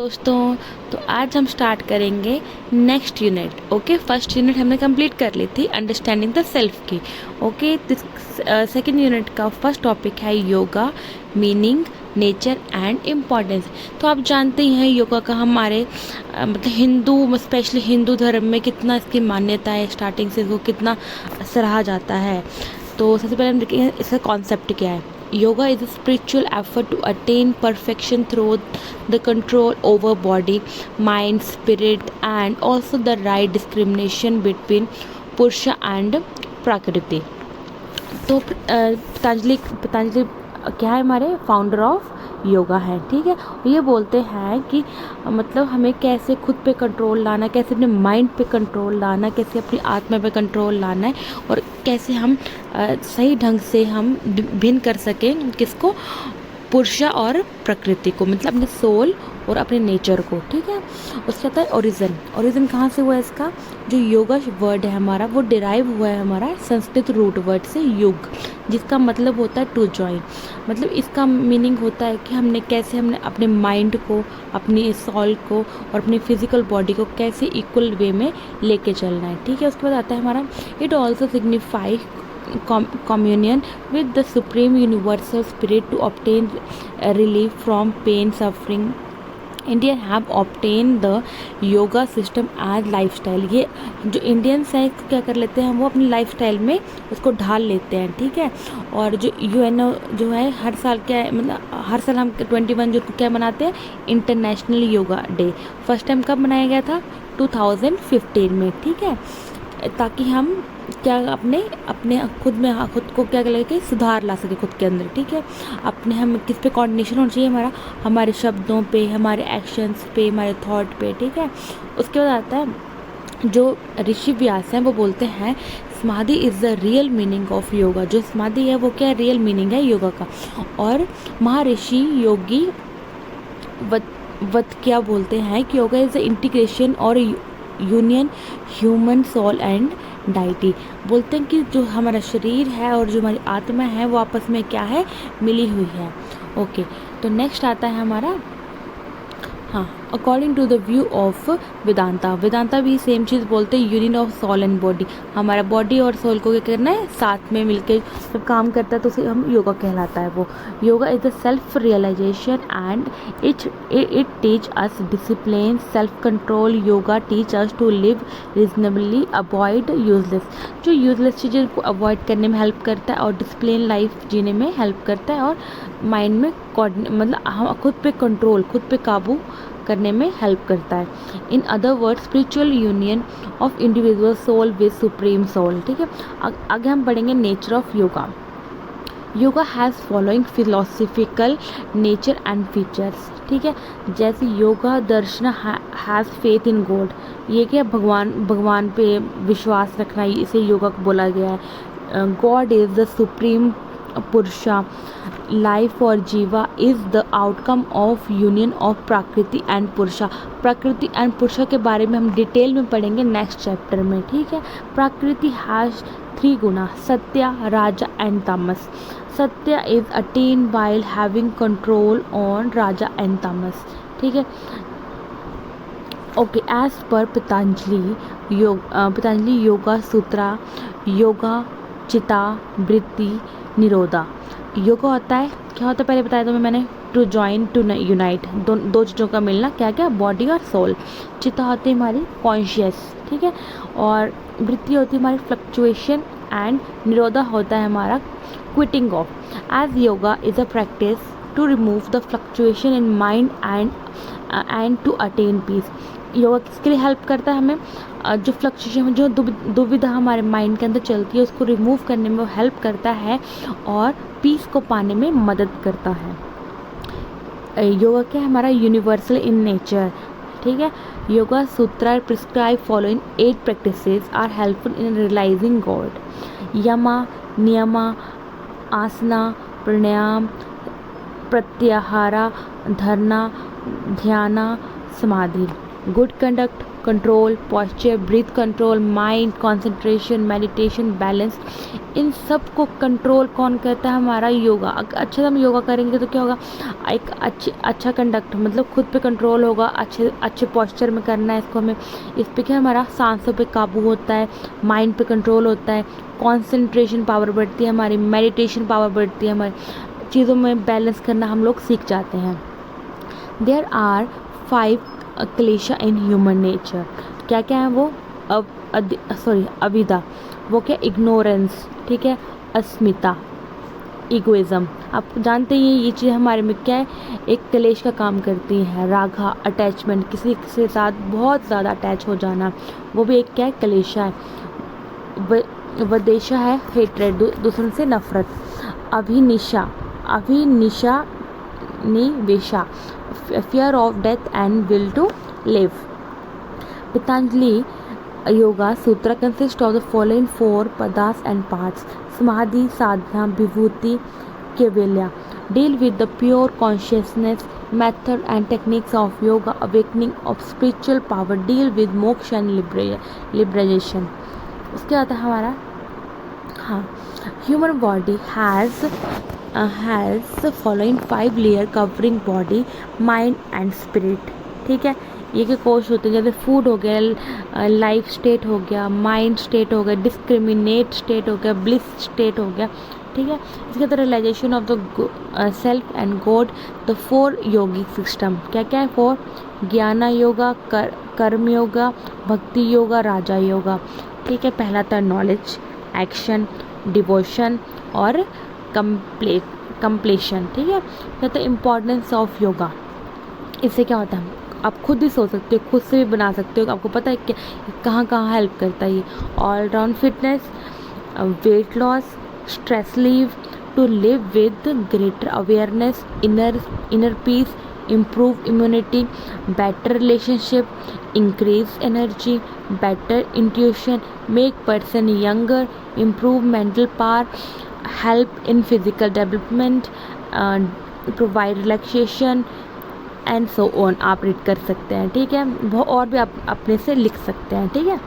दोस्तों, तो आज हम स्टार्ट करेंगे next unit. Okay, first unit हमने कंप्लीट कर ली थी अंडरस्टैंडिंग द सेल्फ की। ओके, सेकंड यूनिट का फर्स्ट टॉपिक है yoga, meaning, nature and importance. तो आप जानते ही हैं योगा का हमारे मतलब हिंदू, स्पेशली हिंदू धर्म में कितना इसकी मान्यता है, स्टार्टिंग से इसको कितना सराहा जाता है। तो सबसे पहले हम देखेंगे इसका कॉन्सेप्ट क्या है। Yoga is a spiritual effort to attain perfection through the control over body, mind, spirit, and also the right discrimination between Purusha and Prakriti. तो पतंजलि क्या है, हमारे फाउंडर ऑफ योगा है। ठीक है, ये बोलते हैं कि मतलब हमें कैसे खुद पे कंट्रोल लाना, कैसे अपने माइंड पे कंट्रोल लाना, कैसे अपनी आत्मा पे कंट्रोल लाना है, और कैसे हम सही ढंग से हम भिन्न कर सकें किसको, पुरुषा और प्रकृति को, मतलब अपने सोल और अपने नेचर को। ठीक है, उसके बाद है ओरिजिन कहाँ से हुआ है इसका। जो योगा वर्ड है हमारा वो डिराइव हुआ है हमारा संस्कृत रूट वर्ड से युग, जिसका मतलब होता है टू जॉइन। मतलब इसका मीनिंग होता है कि हमने अपने माइंड को, अपनी सोल को और अपनी फिजिकल बॉडी को कैसे इक्वल वे में लेके चलना है। ठीक है, उसके बाद आता है हमारा it also signify communion with the supreme universal spirit to obtain relief from pain, suffering. Indian have obtain the yoga system as lifestyle. ये जो इंडियंस हैं इसको क्या कर लेते हैं, वो अपनी लाइफस्टाइल में उसको ढाल लेते हैं। ठीक है, और जो यूएनओ जो है हर साल क्या है, मतलब हर साल हम 21 जून को क्या मनाते हैं, international yoga day. First time कब मनाया गया था, 2015 में। ठीक है, ताकि हम क्या अपने खुद को क्या करके सुधार ला सके खुद के अंदर। ठीक है, अपने हम किस पे कोऑर्डिनेशन होना चाहिए, हमारे शब्दों पे, हमारे एक्शंस पे, हमारे थॉट पे। ठीक है, उसके बाद आता है जो ऋषि व्यास हैं वो बोलते हैं समाधि is the real meaning of yoga. जो समाधि है वो क्या रियल मीनिंग है योगा का। और महर्षि योगी वत क्या बोलते हैं कि योगा इज़ द इंटीग्रेशन और union human soul and deity. बोलते हैं कि जो हमारा शरीर है और जो हमारी आत्मा है वो आपस में क्या है, मिली हुई है। ओके, तो नेक्स्ट आता है हमारा, हाँ, according to the view of Vedanta भी सेम चीज़ बोलते हैं, union of soul and body. हमारा बॉडी और सोल को क्या करना है, साथ में मिलकर जब काम करता है तो उसे हम योगा कहलाता है वो। Yoga is the self realisation and it teach us discipline, self control. Yoga teach us to live reasonably, avoid useless. जो यूजलेस चीज़ें को अवॉइड करने में हेल्प करता है और डिसिप्लिन लाइफ जीने में हेल्प करता है, और माइंड में मतलब हम खुद पे कंट्रोल, खुद पे काबू करने में हेल्प करता है। In other word spiritual union of individual soul with supreme soul. ठीक है, आगे हम पढ़ेंगे nature of yoga. Yoga has following philosophical nature and features. ठीक है, जैसे योगा दर्शन हैज़ फेथ इन गॉड। ये क्या, भगवान पे विश्वास रखना, इसे योगा को बोला गया है। गॉड इज़ द सुप्रीम पुरुषा। लाइफ और जीवा is the outcome of union of प्रकृति एंड पुरुषा। प्रकृति एंड पुरुषा के बारे में हम डिटेल में पढ़ेंगे नेक्स्ट चैप्टर में। ठीक है, prakriti has 3 guna, satya, raja and tamas. Satya is attain while having control on raja and tamas. ठीक है, okay, as per Patanjali yoga सूत्रा, योगा चिता वृत्ति निरोधा। योगा होता है, क्या होता है पहले बताया तो मैंने, टू जॉइन, टू यूनाइट, दो चीज़ों का मिलना, क्या क्या, बॉडी और सोल। चिता होती है हमारी कॉन्शियस। ठीक है, और वृत्ति होती है हमारी फ्लक्चुएशन, एंड निरोधा होता है हमारा quitting of. As yoga is a practice to remove the fluctuation in mind and to attain peace. Yoga किसके लिए हेल्प करता है हमें, जो फ्लक्चुएशन, जो दुविधा हमारे माइंड के अंदर चलती है उसको रिमूव करने में वो हेल्प करता है और पीस को पाने में मदद करता है। योगा क्या है हमारा, यूनिवर्सल इन नेचर। ठीक है, Yoga Sutra prescribe following 8 practices are helpful in realizing God. Yama, niyama, asana, pranayama, pratyahara, dharana, dhyana, samadhi. Good conduct, control, posture, breath control, mind, concentration, meditation, balance, इन सब को कंट्रोल कौन करता है? हमारा योगा। अच्छे से हम योगा करेंगे तो क्या होगा? एक अच्छा कंडक्ट, मतलब खुद पे कंट्रोल होगा, अच्छे पॉस्चर में करना है इसको हमें। इस पे क्या हमारा सांसों पे काबू होता है, माइंड पे कंट्रोल होता है, कंसंट्रेशन पावर बढ़ती है हमारी, मेडिटेशन पावर बढ़ती है हमारी, चीज़ों में बैलेंस करना हम लोग सीख जाते हैं। There are 5 klesha in human nature. क्या क्या है वो? अविद्या, वो क्या? इग्नोरेंस, ठीक है, अस्मिता, इगोइज्म। आप जानते ही ये चीज़ हमारे में क्या है? एक क्लेश का काम करती है। रागा, अटैचमेंट, किसी के साथ बहुत ज़्यादा अटैच हो जाना, वो भी एक क्या है? क्लेशा है। वदेशा है हेट्रेड, दूसरों से नफरत। अभिनिशा निवेशा, fear of death and will to live. Patanjali Yoga Sutra consists of the following 4 padas and parts: Samadhi, Sadhana, Vibhuti, Kaivalya. Deal with the pure consciousness, method and techniques of yoga, awakening of spiritual power. Deal with moksha and liberation. उसके बाद हमारा human body has following 5 layer covering body, mind and spirit. ठीक है, ये के कोश होते हैं, जैसे फूड हो गया, लाइफ स्टेट हो गया, माइंड स्टेट हो गया, डिस्क्रिमिनेट स्टेट हो गया, ब्लिस स्टेट हो गया। ठीक है, इसके बाद realisation of the self and God, the 4 yogic system. क्या क्या है? 4: ज्ञान योगा, कर्म योगा, भक्ति योगा, राजा योगा। ठीक है, पहला था नॉलेज, एक्शन, डिवोशन और कंप्लीशन। ठीक है, तो इम्पोर्टेंस ऑफ योगा, इससे क्या होता है? आप खुद ही सोच सकते हो, खुद से भी बना सकते हो। आपको पता है कि कहाँ कहाँ हेल्प करता है ये? All round fitness, weight loss, stress leave, to live with greater awareness, inner peace, improve immunity, better relationship, increase energy, better intuition, make person younger, improve mental power, help in physical development, provide relaxation and so on। आप read कर सकते हैं। ठीक है, और भी आप अपने से लिख सकते हैं। ठीक है।